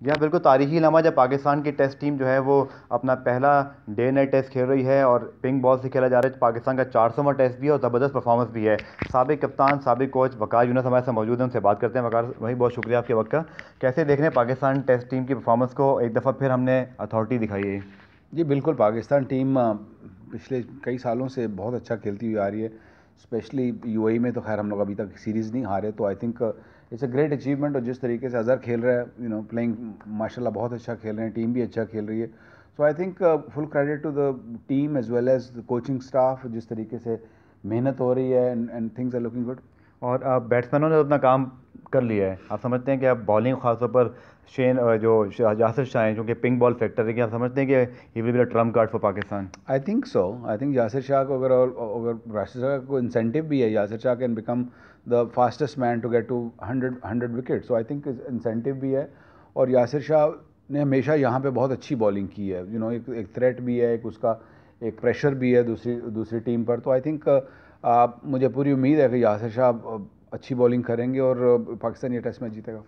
जी हाँ, बिल्कुल तारीखी लम्हा जब पाकिस्तान की टेस्ट टीम जो है वो अपना पहला डे नाइट टेस्ट खेल रही है और पिंक बॉल से खेला जा रहा है। पाकिस्तान का 400वां टेस्ट भी है और ज़बरदस्त परफॉर्मेंस भी है। साबिक कप्तान साबिक कोच वकार यूनुस हमारे साथ मौजूद हैं, उनसे बात करते हैं। वकार वही, बहुत शुक्रिया आपके वक्त का। कैसे देख रहे हैं पाकिस्तान टेस्ट टीम की परफॉर्मेंस को? एक दफ़ा फिर हमने अथॉरिटी दिखाई है। जी बिल्कुल, पाकिस्तान टीम पिछले कई सालों से बहुत अच्छा खेलती हुई आ रही है। स्पेशली यूएई में तो खैर हम लोग अभी तक सीरीज़ नहीं हारे, तो I think it's a great achievement. और जिस तरीके से अज़हर खेल रहा है, प्लेइंग माशाल्लाह बहुत अच्छा खेल रहे हैं, टीम भी अच्छा खेल रही है। So I think full credit to the team as well as the coaching staff, जिस तरीके से मेहनत हो रही है and things are looking good. और बैट्समैनों ने अपना काम कर लिया है। आप समझते हैं कि अब बॉलिंग खासतौर पर यासिर शाह हैं, जो कि पिंक बॉल फैक्टर है, कि आप समझते हैं कि he will be the trump card for Pakistan? I think so. I think Yasir Shah को अगर यासिर शाह को इंसेंटिव भी है, Yasir Shah can become the fastest man to get to 100 wicket. So I think incentive भी है। और यासिर शाह ने हमेशा यहाँ पे बहुत अच्छी बॉलिंग की है। एक थ्रेट भी है, एक उसका एक प्रेशर भी है दूसरी दूसरी टीम पर। तो आई थिंक मुझे पूरी उम्मीद है कि यासिर शाह अच्छी बॉलिंग करेंगे और पाकिस्तान ये टेस्ट मैच जीतेगा।